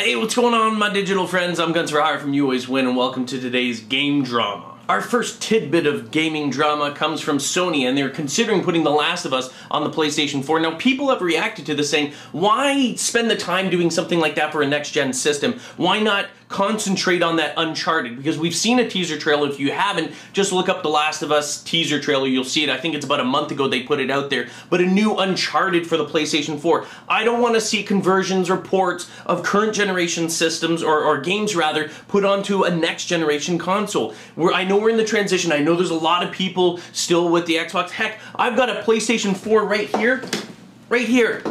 Hey, what's going on, my digital friends? I'm Guns for Hire from YouAlwaysWin, and welcome to today's game drama. Our first tidbit of gaming drama comes from Sony, and they're considering putting The Last of Us on the PlayStation 4. Now, people have reacted to this saying, why spend the time doing something like that for a next-gen system? Why not concentrate on that Uncharted? Because we've seen a teaser trailer. If you haven't, just look up The Last of Us teaser trailer. You'll see it. I think it's about a month ago they put it out there. But a new Uncharted for the PlayStation 4. I don't want to see conversions or ports of current generation systems, or games rather, put onto a next generation console. I know we're in the transition. I know there's a lot of people still with the Xbox. Heck, I've got a PlayStation 4 right here.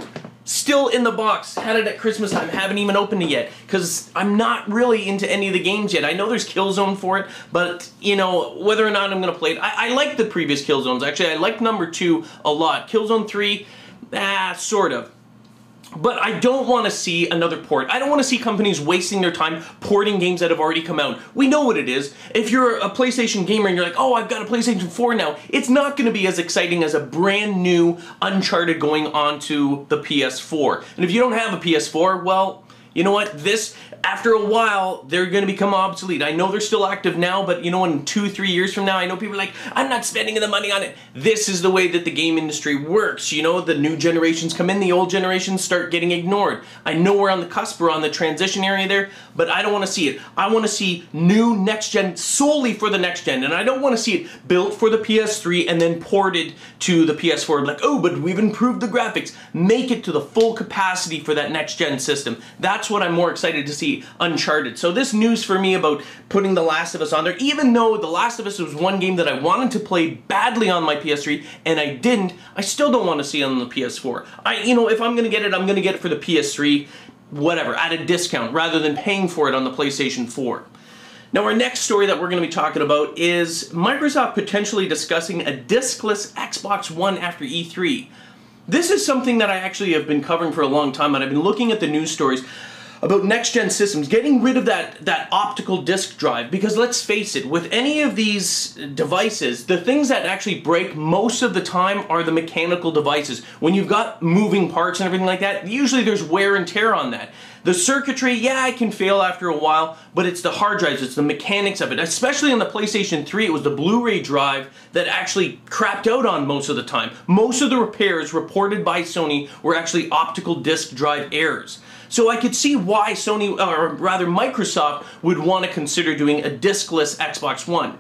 Still in the box. Had it at Christmas time. Haven't even opened it yet. Because I'm not really into any of the games yet. I know there's Killzone for it, but, you know, whether or not I'm going to play it. I like the previous Killzones, actually. I like number 2 a lot. Killzone 3, sort of. But I don't want to see another port. I don't want to see companies wasting their time porting games that have already come out. We know what it is. If you're a PlayStation gamer and you're like, oh, I've got a PlayStation 4 now, it's not going to be as exciting as a brand new Uncharted going onto the PS4. And if you don't have a PS4, well, you know what? After a while, they're going to become obsolete. I know they're still active now, but you know, in 2-3 years from now, I know people are like, I'm not spending the money on it. This is the way that the game industry works. You know, the new generations come in, the old generations start getting ignored. I know we're on the cusp, we're on the transition area there, but I don't want to see it. I want to see new next gen solely for the next gen, and I don't want to see it built for the PS3 and then ported to the PS4. Like, oh, but we've improved the graphics. Make it to the full capacity for that next gen system. That's what I'm more excited to see. Uncharted. So this news for me about putting The Last of Us on there, even though The Last of Us was one game that I wanted to play badly on my PS3 and I didn't, I still don't want to see it on the PS4. You know, if I'm going to get it, I'm going to get it for the PS3, whatever, at a discount, rather than paying for it on the PlayStation 4. Now, our next story that we're going to be talking about is Microsoft potentially discussing a diskless Xbox One after E3. This is something that I actually have been covering for a long time, and I've been looking at the news stories about next-gen systems, getting rid of that optical disk drive, because let's face it, with any of these devices, the things that actually break most of the time are the mechanical devices. When you've got moving parts and everything like that, usually there's wear and tear on that. The circuitry, yeah, it can fail after a while, but it's the hard drives, it's the mechanics of it. Especially on the PlayStation 3, it was the Blu-ray drive that actually crapped out on most of the time. Most of the repairs reported by Sony were actually optical disk drive errors. So I could see why Sony, or rather Microsoft, would want to consider doing a diskless Xbox One.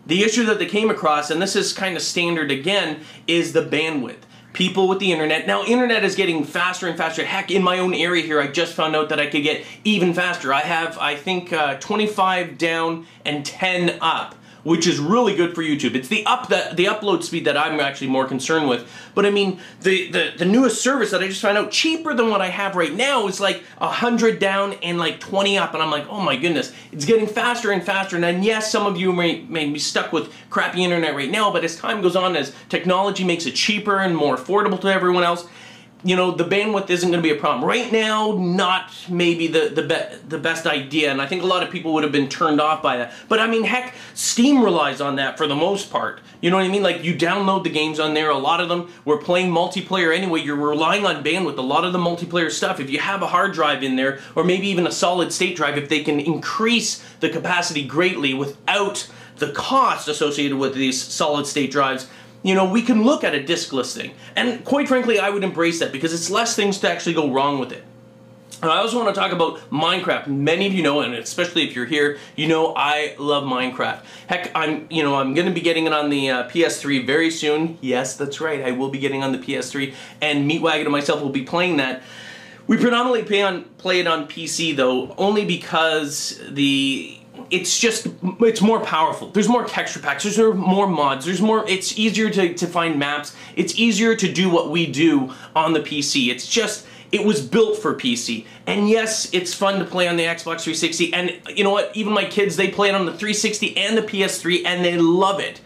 The issue that they came across, and this is kind of standard again, is the bandwidth. People with the internet. Now, internet is getting faster and faster. Heck, in my own area here, I just found out that I could get even faster. I have, I think, 25 down and 10 up, which is really good for YouTube. It's the upload speed that I'm actually more concerned with. But I mean, the newest service that I just found out, cheaper than what I have right now, is like 100 down and like 20 up. And I'm like, oh my goodness, it's getting faster and faster. And then yes, some of you may be stuck with crappy internet right now, but as time goes on, as technology makes it cheaper and more affordable to everyone else, you know, the bandwidth isn't going to be a problem. Right now, not maybe the best idea, and I think a lot of people would have been turned off by that. But I mean, heck, Steam relies on that for the most part. You know what I mean? Like, you download the games on there, a lot of them, we're playing multiplayer anyway, you're relying on bandwidth, a lot of the multiplayer stuff. If you have a hard drive in there, or maybe even a solid state drive, if they can increase the capacity greatly without the cost associated with these solid state drives, you know, we can look at a diskless thing. And quite frankly, I would embrace that because it's less things to actually go wrong with it. And I also want to talk about Minecraft. Many of you know, and especially if you're here, you know I love Minecraft. Heck, I'm going to be getting it on the PS3 very soon. Yes, that's right, I will be getting on the PS3, and Meatwagon and myself will be playing that. We predominantly play it on PC though, only because it's more powerful. There's more texture packs, there's more mods, it's easier to find maps, it's easier to do what we do on the PC. It was built for PC. And yes, it's fun to play on the Xbox 360, and you know what, even my kids, they play it on the 360 and the PS3, and they love it.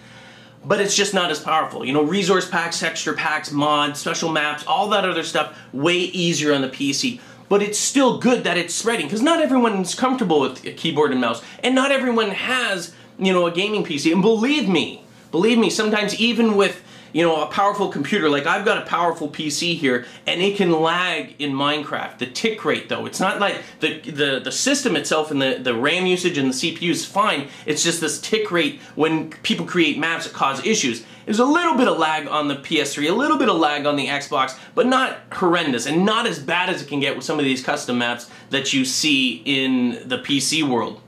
But it's just not as powerful. You know, resource packs, texture packs, mods, special maps, all that other stuff, way easier on the PC. But it's still good that it's spreading, because not everyone's comfortable with a keyboard and mouse, and not everyone has, you know, a gaming PC. And believe me, sometimes even with you know, a powerful computer. Like I've got a powerful PC here, and it can lag in Minecraft. The tick rate, though, it's not like the system itself and the RAM usage and the CPU is fine. It's just this tick rate when people create maps that cause issues. There's a little bit of lag on the PS3, a little bit of lag on the Xbox, but not horrendous and not as bad as it can get with some of these custom maps that you see in the PC world.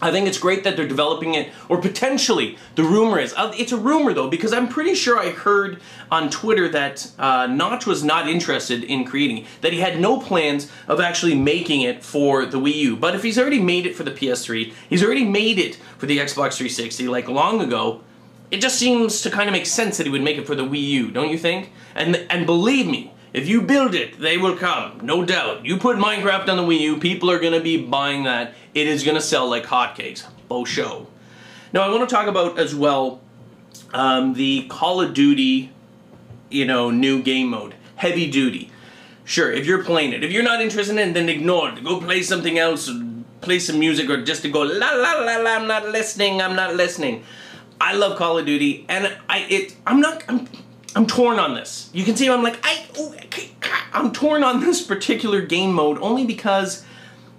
I think it's great that they're developing it, or potentially, the rumor is, it's a rumor though, because I'm pretty sure I heard on Twitter that Notch was not interested in creating it, that he had no plans of actually making it for the Wii U. But if he's already made it for the PS3, he's already made it for the Xbox 360 like long ago, it just seems to kind of make sense that he would make it for the Wii U, don't you think? And believe me, if you build it, they will come, no doubt. You put Minecraft on the Wii U, people are going to be buying that. It is going to sell like hotcakes. Faux show. Now, I want to talk about as well the Call of Duty, you know, new game mode, Heavy Duty. Sure, if you're playing it. If you're not interested in it, then ignore it. Go play something else, play some music, or just to go, la la la la, I'm not listening, I'm not listening. I love Call of Duty, and I'm torn on this. You can see I'm like, I'm torn on this particular game mode only because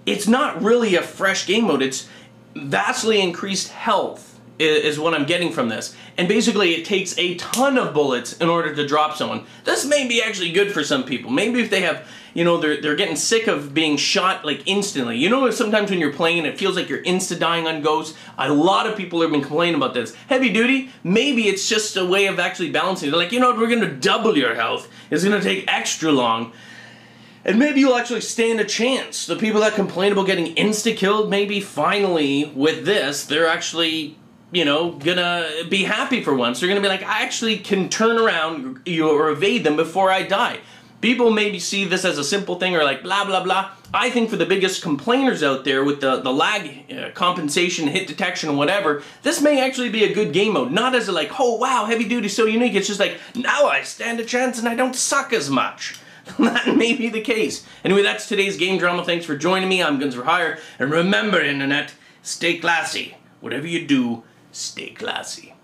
it's not really a fresh game mode. It's vastly increased health is what I'm getting from this. And basically it takes a ton of bullets in order to drop someone. This may be actually good for some people. Maybe if they have, you know, they're getting sick of being shot like instantly. You know, sometimes when you're playing it feels like you're insta-dying on ghosts. A lot of people have been complaining about this. Heavy Duty, maybe it's just a way of actually balancing. They're like, you know what, we're going to double your health. It's going to take extra long. And maybe you'll actually stand a chance. The people that complain about getting insta-killed, maybe finally with this, they're actually, you know, gonna be happy for once. They're gonna be like, I actually can turn around or evade them before I die. People maybe see this as a simple thing or like blah blah blah. I think for the biggest complainers out there with the lag compensation, hit detection, whatever, this may actually be a good game mode. Not as a like, oh wow, Heavy Duty is so unique. It's just like, now I stand a chance and I don't suck as much. That may be the case. Anyway, that's today's Game Drama. Thanks for joining me. I'm Guns for Hire. And remember, Internet, stay classy. Whatever you do, stay classy.